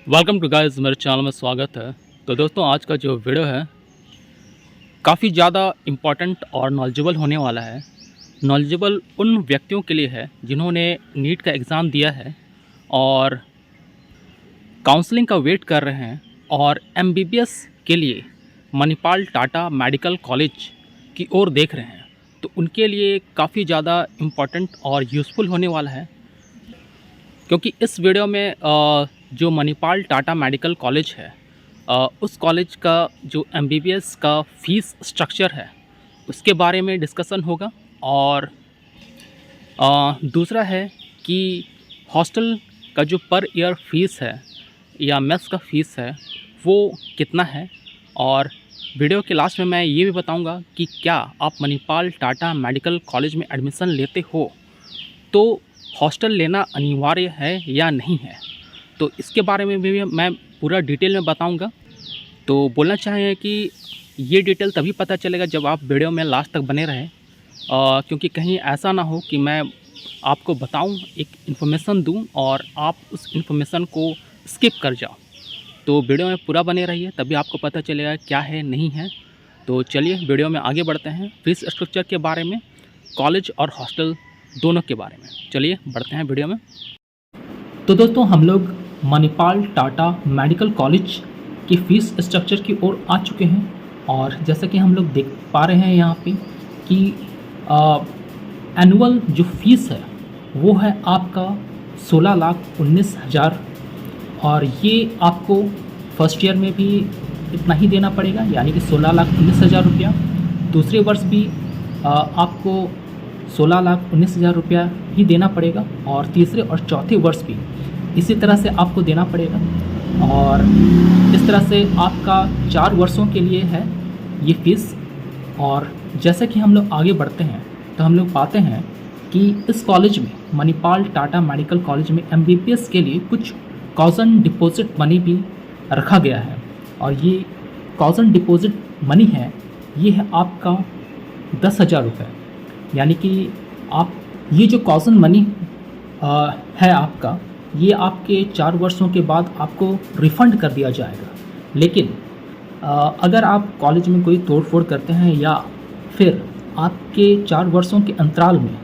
Welcome to guys, मेरे channel में स्वागत है। तो दोस्तों, आज का जो वीडियो है काफ़ी ज़्यादा इम्पॉर्टेंट और नॉलेजेबल होने वाला है। नॉलेजेबल उन व्यक्तियों के लिए है जिन्होंने नीट का एग्ज़ाम दिया है और काउंसलिंग का वेट कर रहे हैं और एमबीबीएस के लिए मणिपाल टाटा मेडिकल कॉलेज की ओर देख रहे हैं। तो उनके लिए काफ़ी ज़्यादा इम्पॉर्टेंट और यूज़फुल होने वाला है, क्योंकि इस वीडियो में जो मणिपाल टाटा मेडिकल कॉलेज है, उस कॉलेज का जो एमबीबीएस का फ़ीस स्ट्रक्चर है उसके बारे में डिस्कशन होगा। और दूसरा है कि हॉस्टल का जो पर ईयर फ़ीस है या मेस का फ़ीस है वो कितना है। और वीडियो के लास्ट में मैं ये भी बताऊंगा कि क्या आप मणिपाल टाटा मेडिकल कॉलेज में एडमिशन लेते हो तो हॉस्टल लेना अनिवार्य है या नहीं है। तो इसके बारे में भी मैं पूरा डिटेल में बताऊंगा। तो बोलना चाहें कि ये डिटेल तभी पता चलेगा जब आप वीडियो में लास्ट तक बने रहें, क्योंकि कहीं ऐसा ना हो कि मैं आपको बताऊं, एक इन्फॉर्मेशन दूं और आप उस इन्फॉर्मेशन को स्किप कर जाओ। तो वीडियो में पूरा बने रहिए, तभी आपको पता चलेगा क्या है नहीं है। तो चलिए वीडियो में आगे बढ़ते हैं, फीस स्ट्रक्चर के बारे में, कॉलेज और हॉस्टल दोनों के बारे में। चलिए बढ़ते हैं वीडियो में। तो दोस्तों, हम लोग मणिपाल टाटा मेडिकल कॉलेज की फ़ीस स्ट्रक्चर की ओर आ चुके हैं। और जैसा कि हम लोग देख पा रहे हैं यहाँ पे कि एनुअल जो फ़ीस है वो है आपका 16,19,000। और ये आपको फर्स्ट ईयर में भी इतना ही देना पड़ेगा, यानी कि 16,19,000 रुपया। दूसरे वर्ष भी आपको 16,19,000 रुपया ही देना पड़ेगा, और तीसरे और चौथे वर्ष भी इसी तरह से आपको देना पड़ेगा। और इस तरह से आपका 4 वर्षों के लिए है ये फ़ीस। और जैसे कि हम लोग आगे बढ़ते हैं तो हम लोग पाते हैं कि इस कॉलेज में, मणिपाल टाटा मेडिकल कॉलेज में एमबीबीएस के लिए कुछ कॉजन डिपॉजिट मनी भी रखा गया है। और ये कॉजन डिपॉजिट मनी है, ये है आपका 10,000 रुपये। यानी कि आप ये जो कॉजन मनी है आपका, ये आपके 4 वर्षों के बाद आपको रिफ़ंड कर दिया जाएगा। लेकिन अगर आप कॉलेज में कोई तोड़-फोड़ करते हैं या फिर आपके 4 वर्षों के अंतराल में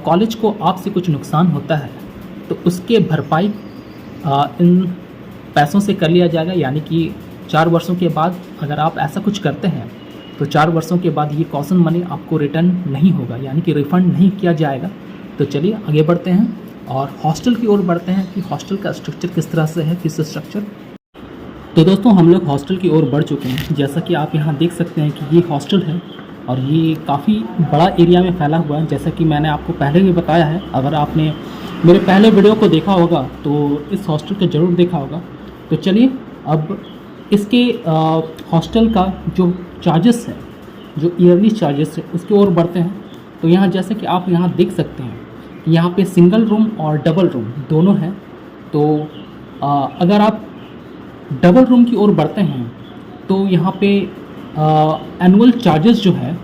कॉलेज को आपसे कुछ नुकसान होता है तो उसके भरपाई इन पैसों से कर लिया जाएगा। यानी कि 4 वर्षों के बाद अगर आप ऐसा कुछ करते हैं तो 4 वर्षों के बाद ये कॉजन मनी आपको रिटर्न नहीं होगा, यानी कि रिफ़ंड नहीं किया जाएगा। तो चलिए आगे बढ़ते हैं और हॉस्टल की ओर बढ़ते हैं कि हॉस्टल का स्ट्रक्चर किस तरह से है, फीस स्ट्रक्चर। तो दोस्तों, हम लोग हॉस्टल की ओर बढ़ चुके हैं। जैसा कि आप यहाँ देख सकते हैं कि ये हॉस्टल है और ये काफ़ी बड़ा एरिया में फैला हुआ है। जैसा कि मैंने आपको पहले भी बताया है, अगर आपने मेरे पहले वीडियो को देखा होगा तो इस हॉस्टल को ज़रूर देखा होगा। तो चलिए अब इसके हॉस्टल का जो चार्जेस है, जो ईयरली चार्जेस है, उसकी ओर बढ़ते हैं। तो यहाँ जैसे कि आप यहाँ देख सकते हैं कि यहाँ पे सिंगल रूम और डबल रूम दोनों हैं। तो अगर आप डबल रूम की ओर बढ़ते हैं तो यहाँ पे एनुअल चार्जेस जो है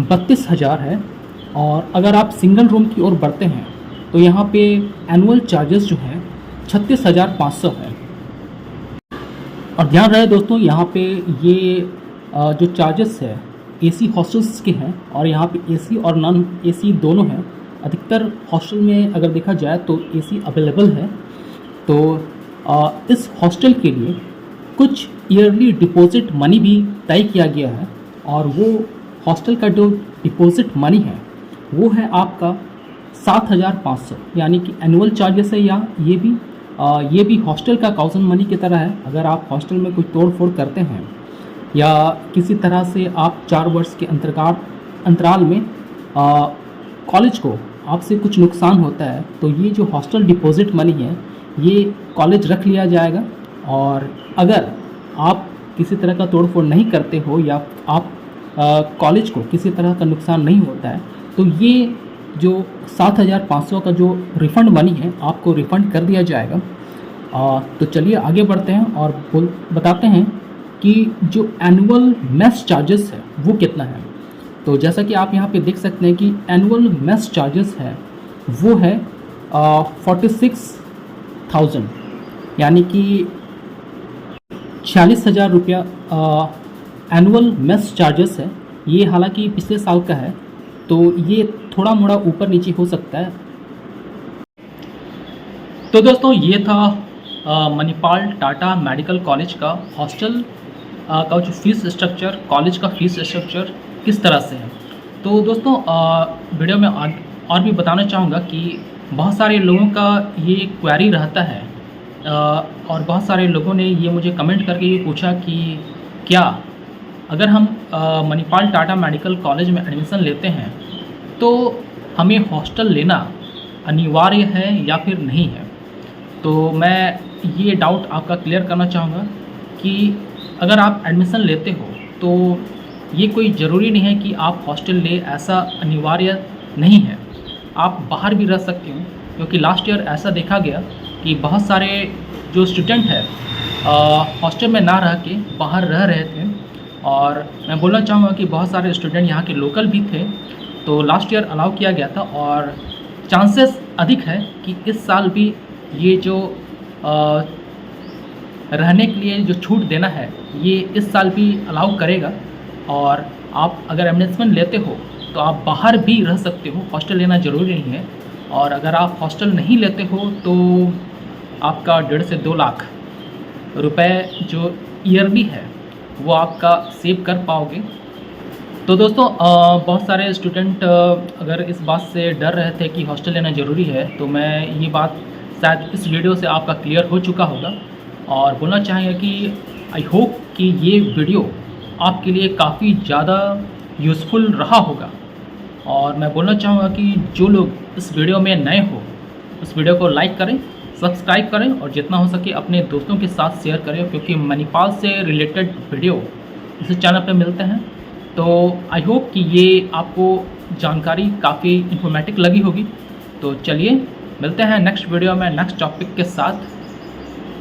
32,000 है। और अगर आप सिंगल रूम की ओर बढ़ते हैं तो यहाँ पे एनुअल चार्जेस जो है 36,500 है। और ध्यान रहे दोस्तों, यहाँ पे ये जो चार्जेस है एसी हॉस्टल्स के हैं, और यहाँ पे एसी और नॉन एसी दोनों हैं। अधिकतर हॉस्टल में अगर देखा जाए तो एसी अवेलेबल है। तो इस हॉस्टल के लिए कुछ ईयरली डिपॉजिट मनी भी तय किया गया है। और वो हॉस्टल का जो डिपॉजिट मनी है वो है आपका 7,500, यानी कि एनुअल चार्जेस है। या ये भी हॉस्टल का कॉजन मनी की तरह है। अगर आप हॉस्टल में कोई तोड़-फोड़ करते हैं या किसी तरह से आप 4 वर्ष के अंतराल में कॉलेज को आपसे कुछ नुकसान होता है तो ये जो हॉस्टल डिपॉजिट मनी है ये कॉलेज रख लिया जाएगा। और अगर आप किसी तरह का तोड़-फोड़ नहीं करते हो या आप कॉलेज को किसी तरह का नुकसान नहीं होता है तो ये जो 7,500 का जो रिफ़ंड मनी है आपको रिफ़ंड कर दिया जाएगा। तो चलिए आगे बढ़ते हैं और बताते हैं कि जो एनुअल मेस चार्जेस है वो कितना है। तो जैसा कि आप यहाँ पे देख सकते हैं कि एनुअल मेस चार्जेस है वो है 46,000। यानी कि 46,000 रुपया एनुअल मेस चार्जेस है। ये हालांकि पिछले साल का है, तो ये थोड़ा मोड़ा ऊपर नीचे हो सकता है। तो दोस्तों ये था मणिपाल टाटा मेडिकल कॉलेज का हॉस्टल का जो फीस स्ट्रक्चर, कॉलेज का फीस स्ट्रक्चर किस तरह से है। तो दोस्तों वीडियो में और भी बताना चाहूँगा कि बहुत सारे लोगों का ये क्वेरी रहता है और बहुत सारे लोगों ने ये मुझे कमेंट करके ये पूछा कि क्या अगर हम मणिपाल टाटा मेडिकल कॉलेज में एडमिशन लेते हैं तो हमें हॉस्टल लेना अनिवार्य है या फिर नहीं है। तो मैं ये डाउट आपका क्लियर करना चाहूँगा कि अगर आप एडमिशन लेते हो तो ये कोई ज़रूरी नहीं है कि आप हॉस्टल ले, ऐसा अनिवार्य नहीं है। आप बाहर भी रह सकते हो, क्योंकि लास्ट ईयर ऐसा देखा गया कि बहुत सारे जो स्टूडेंट हैं हॉस्टल में ना रह के बाहर रह रहे थे। और मैं बोलना चाहूँगा कि बहुत सारे स्टूडेंट यहाँ के लोकल भी थे, तो लास्ट ईयर अलाउ किया गया था और चांसेस अधिक है कि इस साल भी ये जो रहने के लिए जो छूट देना है ये इस साल भी अलाउ करेगा। और आप अगर एडमिशन लेते हो तो आप बाहर भी रह सकते हो, हॉस्टल लेना ज़रूरी नहीं है। और अगर आप हॉस्टल नहीं लेते हो तो आपका 1.5 से 2 लाख रुपए जो ईयरली है वो आपका सेव कर पाओगे। तो दोस्तों बहुत सारे स्टूडेंट अगर इस बात से डर रहे थे कि हॉस्टल लेना ज़रूरी है, तो मैं ये बात शायद इस वीडियो से आपका क्लियर हो चुका होगा। और बोलना चाहेंगे कि आई होप कि ये वीडियो आपके लिए काफ़ी ज़्यादा यूज़फुल रहा होगा। और मैं बोलना चाहूँगा कि जो लोग इस वीडियो में नए हो उस वीडियो को लाइक करें, सब्सक्राइब करें और जितना हो सके अपने दोस्तों के साथ शेयर करें, क्योंकि मणिपाल से रिलेटेड वीडियो इस चैनल पर मिलते हैं। तो आई होप कि ये आपको जानकारी काफ़ी इन्फॉर्मेटिव लगी होगी। तो चलिए मिलते हैं नेक्स्ट वीडियो में नेक्स्ट टॉपिक के साथ।